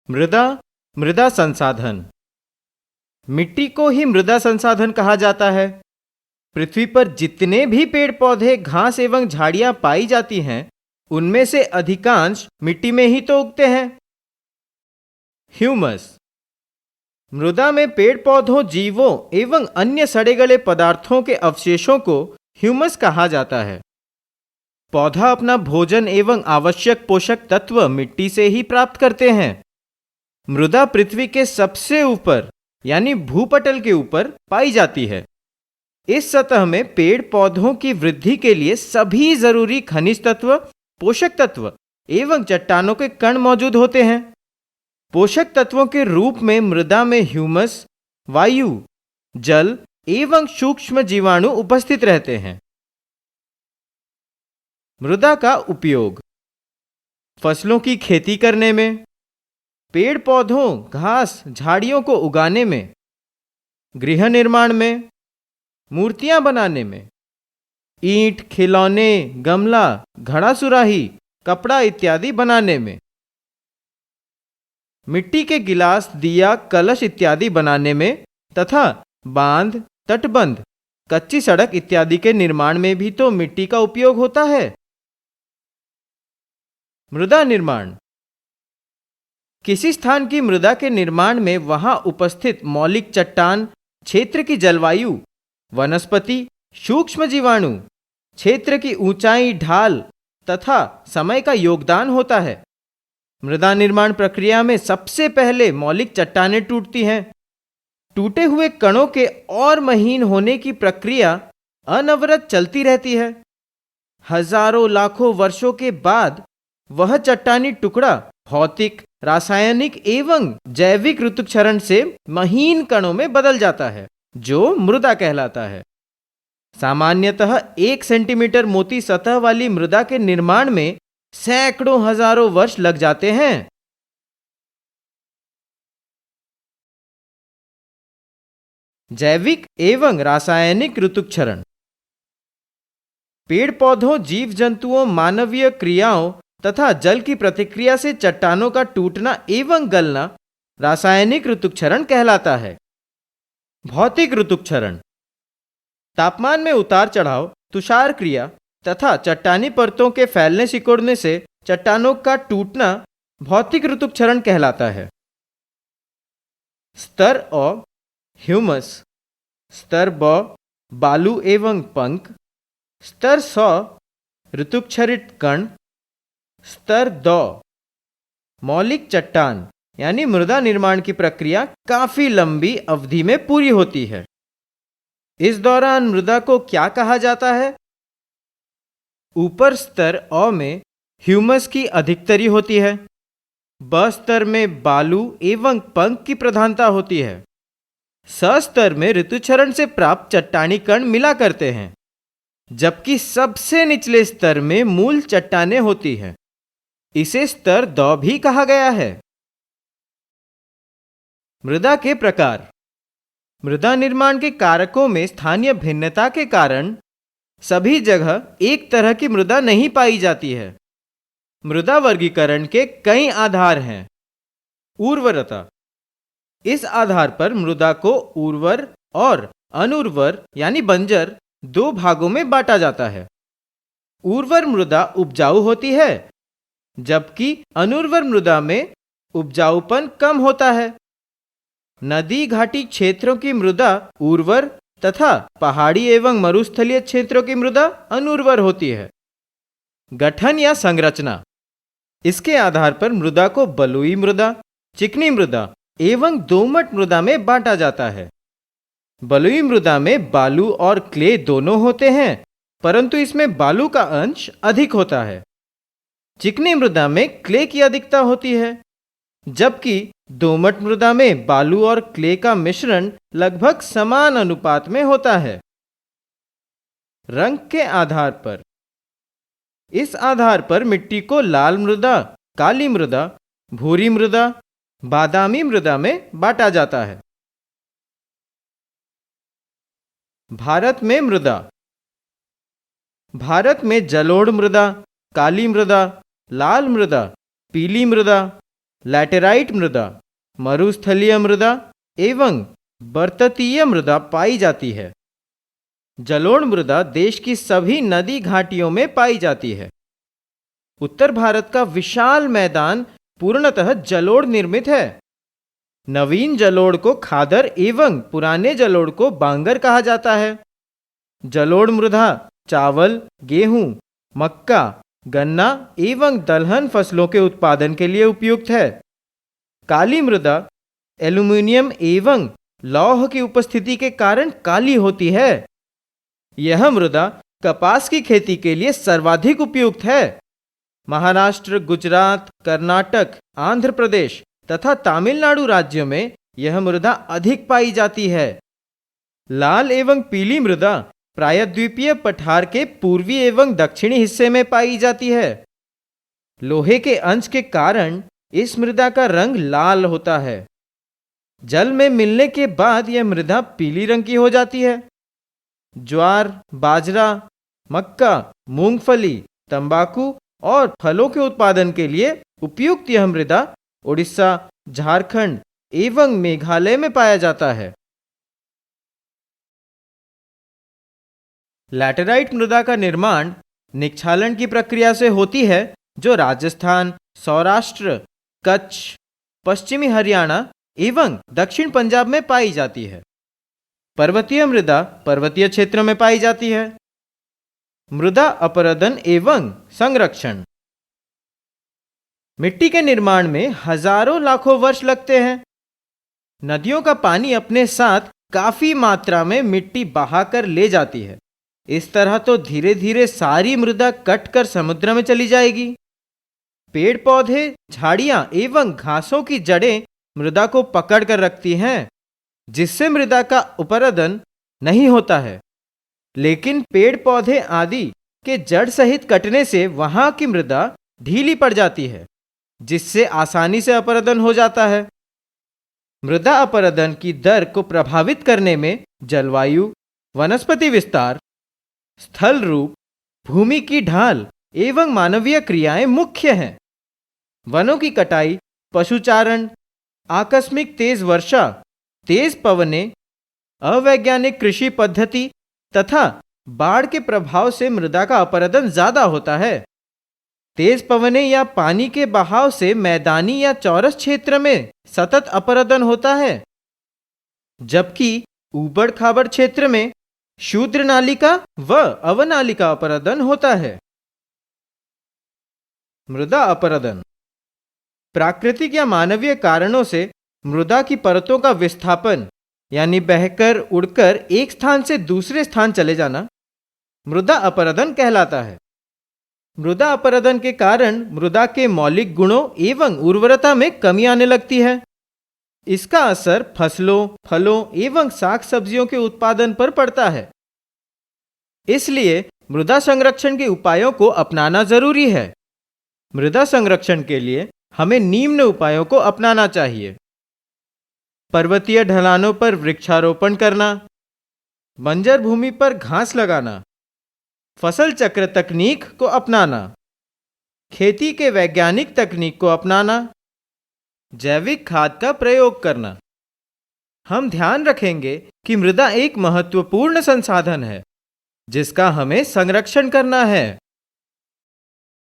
मृदा, मृदा संसाधन। मिट्टी को ही मृदा संसाधन कहा जाता है। पृथ्वी पर जितने भी पेड़ पौधे, घास एवं झाड़ियां पाई जाती हैं, उनमें से अधिकांश मिट्टी में ही तो उगते हैं। ह्यूमस। मृदा में पेड़ पौधों, जीवों एवं अन्य सड़े गले पदार्थों के अवशेषों को ह्यूमस कहा जाता है। पौधा अपना भोजन एवं आवश्यक पोषक तत्व मिट्टी से ही प्राप्त करते हैं। मृदा पृथ्वी के सबसे ऊपर यानी भूपटल के ऊपर पाई जाती है। इस सतह में पेड़ पौधों की वृद्धि के लिए सभी जरूरी खनिज तत्व, पोषक तत्व एवं चट्टानों के कण मौजूद होते हैं। पोषक तत्वों के रूप में मृदा में ह्यूमस, वायु, जल एवं सूक्ष्म जीवाणु उपस्थित रहते हैं। मृदा का उपयोग फसलों की खेती करने में, पेड़ पौधों, घास, झाड़ियों को उगाने में, गृह निर्माण में, मूर्तियां बनाने में, ईंट, खिलौने, गमला, घड़ा सुराही, कपड़ा इत्यादि बनाने में, मिट्टी के गिलास, दिया, कलश इत्यादि बनाने में तथा बांध, तटबंध, कच्ची सड़क इत्यादि के निर्माण में भी तो मिट्टी का उपयोग होता है। मृदा निर्माण। किसी स्थान की मृदा के निर्माण में वहां उपस्थित मौलिक चट्टान, क्षेत्र की जलवायु, वनस्पति, सूक्ष्म जीवाणु, क्षेत्र की ऊंचाई, ढाल तथा समय का योगदान होता है। मृदा निर्माण प्रक्रिया में सबसे पहले मौलिक चट्टानें टूटती हैं। टूटे हुए कणों के और महीन होने की प्रक्रिया अनवरत चलती रहती है। हजारों लाखों वर्षों के बाद वह चट्टानी टुकड़ा भौतिक, रासायनिक एवं जैविक ऋतुक्षरण से महीन कणों में बदल जाता है, जो मृदा कहलाता है। सामान्यतः 1 सेंटीमीटर मोटी सतह वाली मृदा के निर्माण में सैकड़ों हजारों वर्ष लग जाते हैं। जैविक एवं रासायनिक ऋतुक्षरण। पेड़ पौधों, जीव जंतुओं, मानवीय क्रियाओं तथा जल की प्रतिक्रिया से चट्टानों का टूटना एवं गलना रासायनिक ऋतुक्षरण कहलाता है। भौतिक ऋतुक्षरण। तापमान में उतार चढ़ाव, तुषार क्रिया तथा चट्टानी परतों के फैलने सिकुड़ने से चट्टानों का टूटना भौतिक ऋतुक्षरण कहलाता है। स्तर अ ह्यूमस, स्तर ब बालू एवं पंख, स्तर स ऋतुक्षरित कण, स्तर द मौलिक चट्टान यानी मृदा निर्माण की प्रक्रिया काफी लंबी अवधि में पूरी होती है। इस दौरान मृदा को क्या कहा जाता है? ऊपर स्तर अ में ह्यूमस की अधिकतरी होती है। ब स्तर में बालू एवं पंख की प्रधानता होती है। स स्तर में ऋतुक्षरण से प्राप्त चट्टानी कण मिला करते हैं, जबकि सबसे निचले स्तर में मूल चट्टानें होती हैं। इसे स्तर द भी कहा गया है। मृदा के प्रकार। मृदा निर्माण के कारकों में स्थानीय भिन्नता के कारण सभी जगह एक तरह की मृदा नहीं पाई जाती है। मृदा वर्गीकरण के कई आधार हैं। उर्वरता। इस आधार पर मृदा को उर्वर और अनुर्वर यानी बंजर 2 भागों में बांटा जाता है। उर्वर मृदा उपजाऊ होती है, जबकि अनुर्वर मृदा में उपजाऊपन कम होता है। नदी घाटी क्षेत्रों की मृदा उर्वर तथा पहाड़ी एवं मरुस्थलीय क्षेत्रों की मृदा अनुर्वर होती है। गठन या संरचना। इसके आधार पर मृदा को बलुई मृदा, चिकनी मृदा एवं दोमट मृदा में बांटा जाता है। बलुई मृदा में बालू और क्ले दोनों होते हैं, परंतु इसमें बालू का अंश अधिक होता है। चिकनी मृदा में क्ले की अधिकता होती है, जबकि दोमट मृदा में बालू और क्ले का मिश्रण लगभग समान अनुपात में होता है। रंग के आधार पर। इस आधार पर मिट्टी को लाल मृदा, काली मृदा, भूरी मृदा, बादामी मृदा में बांटा जाता है। भारत में मृदा। भारत में जलोढ़ मृदा, काली मृदा, लाल मृदा, पीली मृदा, लैटेराइट मृदा, मरुस्थलीय मृदा एवं बर्ततीय मृदा पाई जाती है। जलोढ़ मृदा देश की सभी नदी घाटियों में पाई जाती है। उत्तर भारत का विशाल मैदान पूर्णतः जलोढ़ निर्मित है। नवीन जलोढ़ को खादर एवं पुराने जलोढ़ को बांगर कहा जाता है। जलोढ़ मृदा चावल, गेहूं, मक्का, गन्ना एवं दलहन फसलों के उत्पादन के लिए उपयुक्त है। काली मृदा एल्यूमीनियम एवं लौह की उपस्थिति के कारण काली होती है। यह मृदा कपास की खेती के लिए सर्वाधिक उपयुक्त है। महाराष्ट्र, गुजरात, कर्नाटक, आंध्र प्रदेश तथा तमिलनाडु राज्यों में यह मृदा अधिक पाई जाती है। लाल एवं पीली मृदा प्रायद्वीपीय पठार के पूर्वी एवं दक्षिणी हिस्से में पाई जाती है। लोहे के अंश के कारण इस मृदा का रंग लाल होता है। जल में मिलने के बाद यह मृदा पीली रंग की हो जाती है। ज्वार, बाजरा, मक्का, मूंगफली, तंबाकू और फलों के उत्पादन के लिए उपयुक्त यह मृदा उड़ीसा, झारखंड एवं मेघालय में पाया जाता है। लैटेराइट मृदा का निर्माण निक्षालन की प्रक्रिया से होती है, जो राजस्थान, सौराष्ट्र, कच्छ, पश्चिमी हरियाणा एवं दक्षिण पंजाब में पाई जाती है। पर्वतीय मृदा पर्वतीय क्षेत्र में पाई जाती है। मृदा अपरदन एवं संरक्षण। मिट्टी के निर्माण में हजारों लाखों वर्ष लगते हैं। नदियों का पानी अपने साथ काफी मात्रा में मिट्टी बहाकर ले जाती है। इस तरह तो धीरे धीरे सारी मृदा कट कर समुद्र में चली जाएगी। पेड़ पौधे, झाड़ियां एवं घासों की जड़ें मृदा को पकड़ कर रखती हैं, जिससे मृदा का उपरदन नहीं होता है। लेकिन पेड़ पौधे आदि के जड़ सहित कटने से वहां की मृदा ढीली पड़ जाती है, जिससे आसानी से अपरदन हो जाता है। मृदा अपरदन की दर को प्रभावित करने में जलवायु, वनस्पति विस्तार, स्थल रूप, भूमि की ढाल एवं मानवीय क्रियाएं मुख्य हैं। वनों की कटाई, पशुचारण, आकस्मिक तेज वर्षा, तेज पवनें, अवैज्ञानिक कृषि पद्धति तथा बाढ़ के प्रभाव से मृदा का अपरदन ज्यादा होता है। तेज पवनें या पानी के बहाव से मैदानी या चौरस क्षेत्र में सतत अपरदन होता है, जबकि ऊबड़ खाबड़ क्षेत्र में शूद्र नालिका व अवनालिका अपरदन होता है। मृदा अपरदन प्राकृतिक या मानवीय कारणों से मृदा की परतों का विस्थापन यानी बहकर उड़कर एक स्थान से दूसरे स्थान चले जाना मृदा अपरदन कहलाता है। मृदा अपरदन के कारण मृदा के मौलिक गुणों एवं उर्वरता में कमी आने लगती है। इसका असर फसलों, फलों एवं साग सब्जियों के उत्पादन पर पड़ता है। इसलिए मृदा संरक्षण के उपायों को अपनाना जरूरी है। मृदा संरक्षण के लिए हमें निम्न उपायों को अपनाना चाहिए। पर्वतीय ढलानों पर वृक्षारोपण करना, बंजर भूमि पर घास लगाना, फसल चक्र तकनीक को अपनाना, खेती के वैज्ञानिक तकनीक को अपनाना, जैविक खाद का प्रयोग करना। हम ध्यान रखेंगे कि मृदा एक महत्वपूर्ण संसाधन है, जिसका हमें संरक्षण करना है।